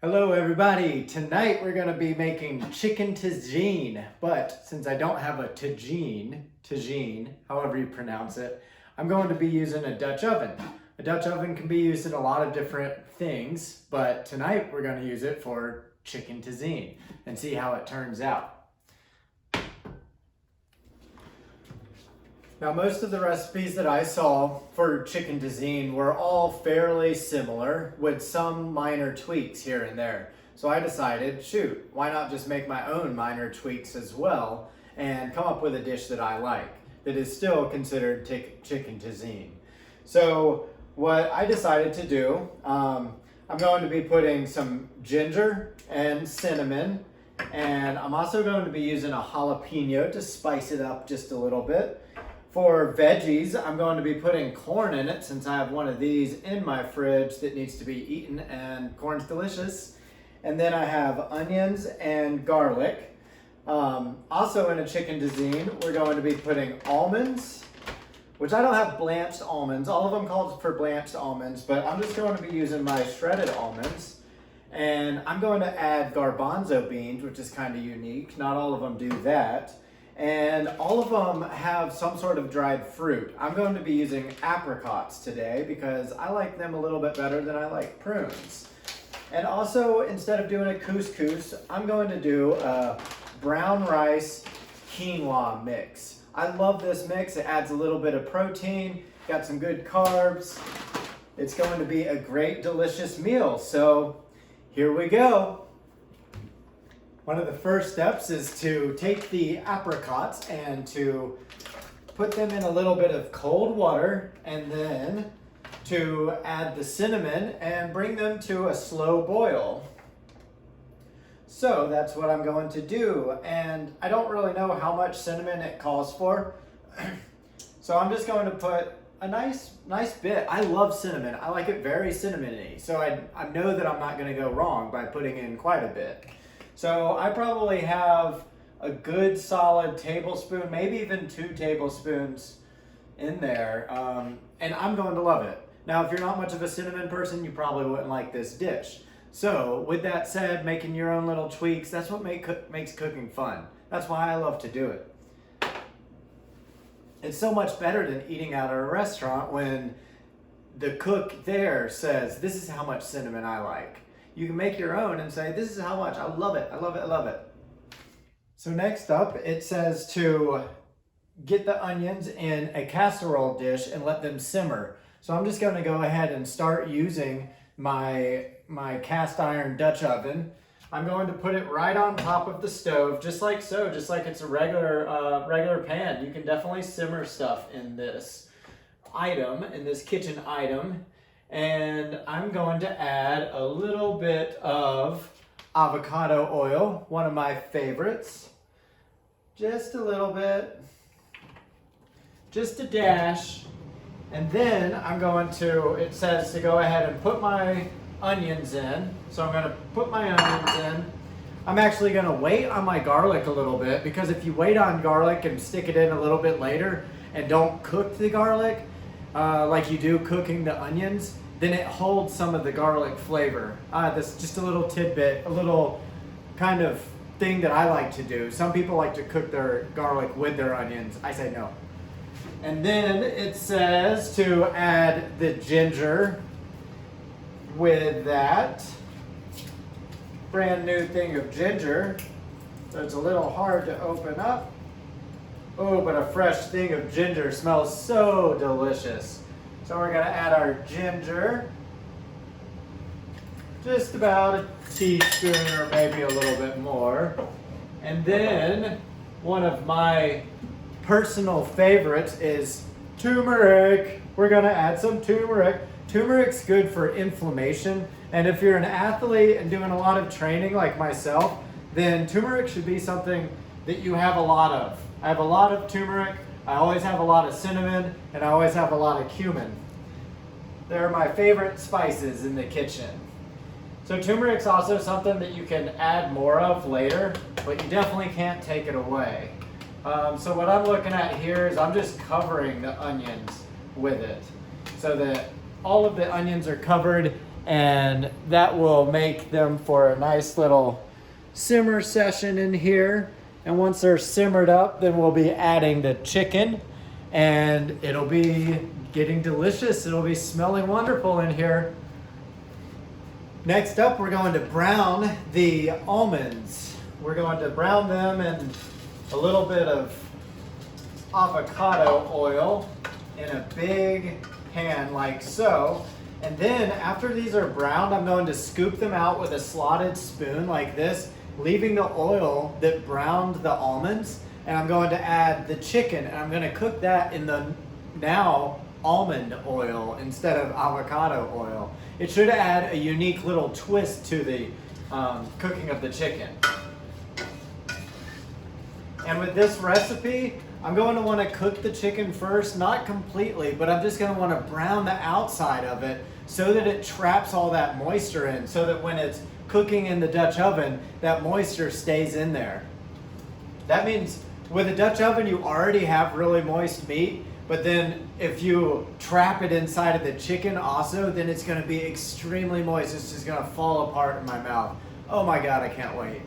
Hello everybody, tonight we're going to be making chicken tagine, but since I don't have a tagine, however you pronounce it, I'm going to be using a Dutch oven. A Dutch oven can be used in a lot of different things, but tonight we're going to use it for chicken tagine and see how it turns out. Now most of the recipes that I saw for chicken tagine were all fairly similar with some minor tweaks here and there. So I decided, shoot, why not just make my own minor tweaks as well and come up with a dish that I like, that is still considered chicken tagine. So what I decided to do, I'm going to be putting some ginger and cinnamon, and I'm also going to be using a jalapeno to spice it up just a little bit. For veggies, I'm going to be putting corn in it since I have one of these in my fridge that needs to be eaten, and corn's delicious. And then I have onions and garlic. Also in a chicken tagine, we're going to be putting almonds, which I don't have blanched almonds. All of them called for blanched almonds, but I'm just going to be using my shredded almonds. And I'm going to add garbanzo beans, which is kind of unique. Not all of them do that. And all of them have some sort of dried fruit. I'm going to be using apricots today because I like them a little bit better than I like prunes. And also, instead of doing a couscous, I'm going to do a brown rice quinoa mix. I love this mix. It adds a little bit of protein, got some good carbs. It's going to be a great, delicious meal. So here we go. One of the first steps is to take the apricots and to put them in a little bit of cold water, and then to add the cinnamon and bring them to a slow boil. So that's what I'm going to do, and I don't really know how much cinnamon it calls for. So I'm just going to put a nice bit. I love cinnamon. I like it very cinnamony, so I know that I'm not going to go wrong by putting in quite a bit. So I probably have a good solid tablespoon, maybe even 2 tablespoons in there, and I'm going to love it. Now, if you're not much of a cinnamon person, you probably wouldn't like this dish. So with that said, making your own little tweaks, that's what makes cooking fun. That's why I love to do it. It's so much better than eating out at a restaurant when the cook there says, this is how much cinnamon I like. You can make your own and say, this is how much. I love it. I love it. I love it. So next up, it says to get the onions in a casserole dish and let them simmer. So I'm just going to go ahead and start using my cast iron Dutch oven. I'm going to put it right on top of the stove, just like so, just like it's a regular pan. You can definitely simmer stuff in this item, in this kitchen item. And I'm going to add a little bit of avocado oil, one of my favorites. Just a little bit, just a dash. And then I'm going to, it says to go ahead and put my onions in. So I'm going to put my onions in. I'm actually going to wait on my garlic a little bit, because if you wait on garlic and stick it in a little bit later and don't cook the garlic, like you do cooking the onions, then it holds some of the garlic flavor. This is just a little tidbit, a little kind of thing that I like to do. Some people like to cook their garlic with their onions. I say no. And then it says to add the ginger with that. Brand new thing of ginger. So it's a little hard to open up. Oh, but a fresh thing of ginger smells so delicious. So we're going to add our ginger. Just about a teaspoon or maybe a little bit more. And then one of my personal favorites is turmeric. We're going to add some turmeric. Turmeric's good for inflammation. And if you're an athlete and doing a lot of training like myself, then turmeric should be something that you have a lot of. I have a lot of turmeric. I always have a lot of cinnamon, and I always have a lot of cumin. They're my favorite spices in the kitchen. So turmeric's also something that you can add more of later, but you definitely can't take it away. So what I'm looking at here is I'm just covering the onions with it so that all of the onions are covered and that will make them for a nice little simmer session in here. And once they're simmered up, then we'll be adding the chicken, and it'll be getting delicious. It'll be smelling wonderful in here. Next up, we're going to brown the almonds. We're going to brown them in a little bit of avocado oil in a big pan like so. And then after these are browned, I'm going to scoop them out with a slotted spoon like this, leaving the oil that browned the almonds. And I'm going to add the chicken, and I'm going to cook that in the now almond oil instead of avocado oil. It should add a unique little twist to the cooking of the chicken. And with this recipe, I'm going to want to cook the chicken first, not completely, but I'm just going to want to brown the outside of it so that it traps all that moisture in, so that when it's cooking in the Dutch oven, that moisture stays in there. That means with a Dutch oven, you already have really moist meat, but then if you trap it inside of the chicken also, then it's going to be extremely moist. It's just going to fall apart in my mouth. Oh my God, I can't wait.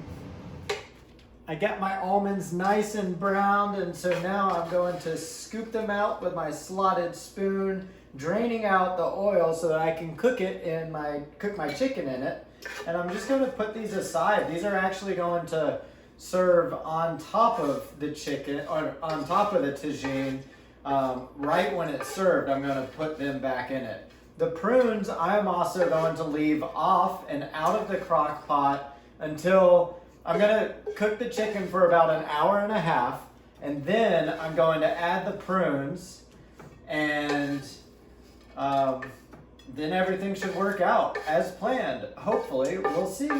I got my almonds nice and browned, and so now I'm going to scoop them out with my slotted spoon, draining out the oil so that I can cook my chicken in it. And I'm just going to put these aside. These are actually going to serve on top of the chicken, or on top of the tagine. Right when it's served, I'm going to put them back in it. The prunes I'm also going to leave off and out of the crock pot until I'm going to cook the chicken for about an hour and a half, and then I'm going to add the prunes, and then everything should work out as planned. Hopefully, we'll see.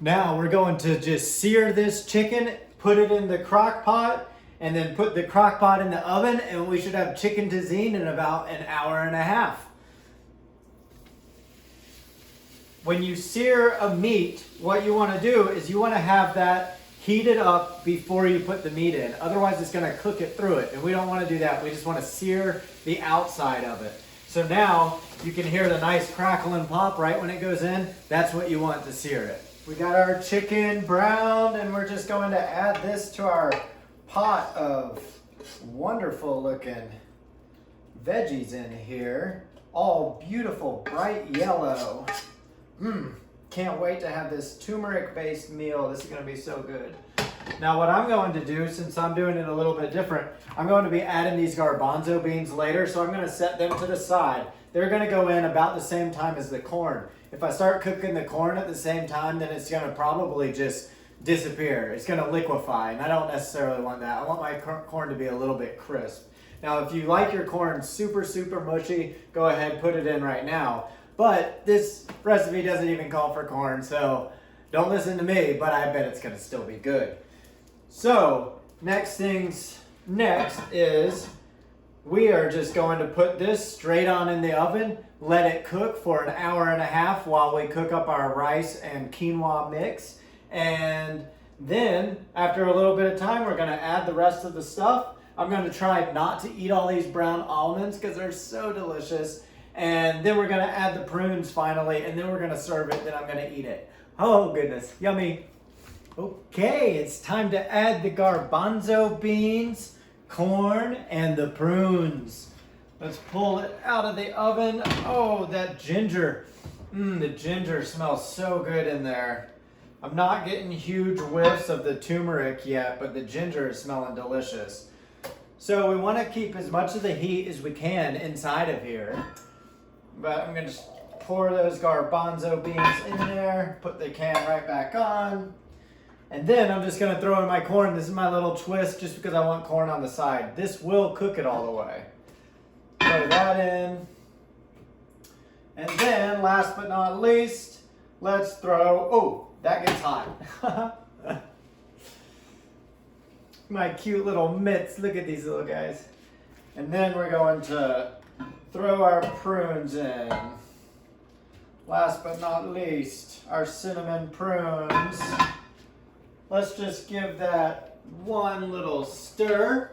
Now we're going to just sear this chicken, put it in the crock pot, and then put the crock pot in the oven, and we should have chicken tagine in about an hour and a half. When you sear a meat, what you want to do is you want to have that heated up before you put the meat in. Otherwise, it's going to cook it through it. And we don't want to do that. We just want to sear the outside of it. So now you can hear the nice crackle and pop right when it goes in. That's what you want to sear it. We got our chicken browned, and we're just going to add this to our pot of wonderful looking veggies in here. All beautiful, bright yellow. Can't wait to have this turmeric-based meal. This is going to be so good. Now what I'm going to do, since I'm doing it a little bit different, I'm going to be adding these garbanzo beans later, so I'm going to set them to the side. They're going to go in about the same time as the corn. If I start cooking the corn at the same time, then it's going to probably just disappear. It's going to liquefy, and I don't necessarily want that. I want my corn to be a little bit crisp. Now, if you like your corn super, super mushy, go ahead, put it in right now. But this recipe doesn't even call for corn, so don't listen to me, but I bet it's going to still be good. So, next is we are just going to put this straight on in the oven, let it cook for an hour and a half while we cook up our rice and quinoa mix. And then, after a little bit of time, we're going to add the rest of the stuff. I'm going to try not to eat all these brown almonds because they're so delicious. And then we're going to add the prunes finally, and then we're going to serve it, then I'm going to eat it. Oh, goodness. Yummy. Okay, it's time to add the garbanzo beans, corn, and the prunes. Let's pull it out of the oven. Oh, that ginger. The ginger smells so good in there. I'm not getting huge whiffs of the turmeric yet, but the ginger is smelling delicious. So we want to keep as much of the heat as we can inside of here. But I'm going to just pour those garbanzo beans in there, put the can right back on. And then I'm just going to throw in my corn. This is my little twist just because I want corn on the side. This will cook it all the way. Throw that in. And then, last but not least, let's throw, oh, that gets hot. My cute little mitts. Look at these little guys. And then we're going to throw our prunes in. Last but not least, our cinnamon prunes. Let's just give that one little stir.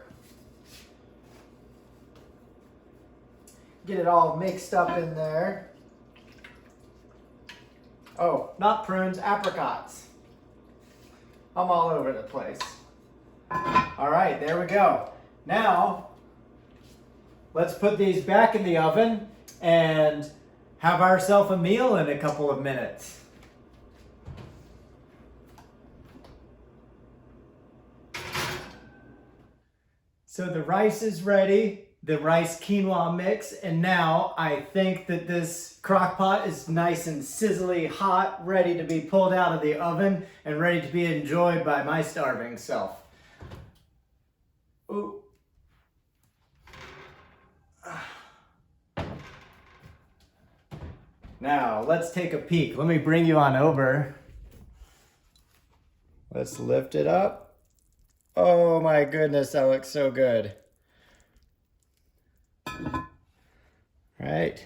get it all mixed up in there. Oh, not prunes, apricots. I'm all over the place. All right, there we go. Now, let's put these back in the oven and have ourselves a meal in a couple of minutes. So the rice is ready, the rice quinoa mix, and now I think that this crock pot is nice and sizzly hot, ready to be pulled out of the oven and ready to be enjoyed by my starving self. Ooh. Now, let's take a peek. Let me bring you on over. Let's lift it up. Oh my goodness, that looks so good. Right.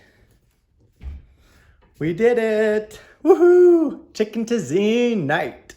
We did it. Woohoo! Chicken tagine night.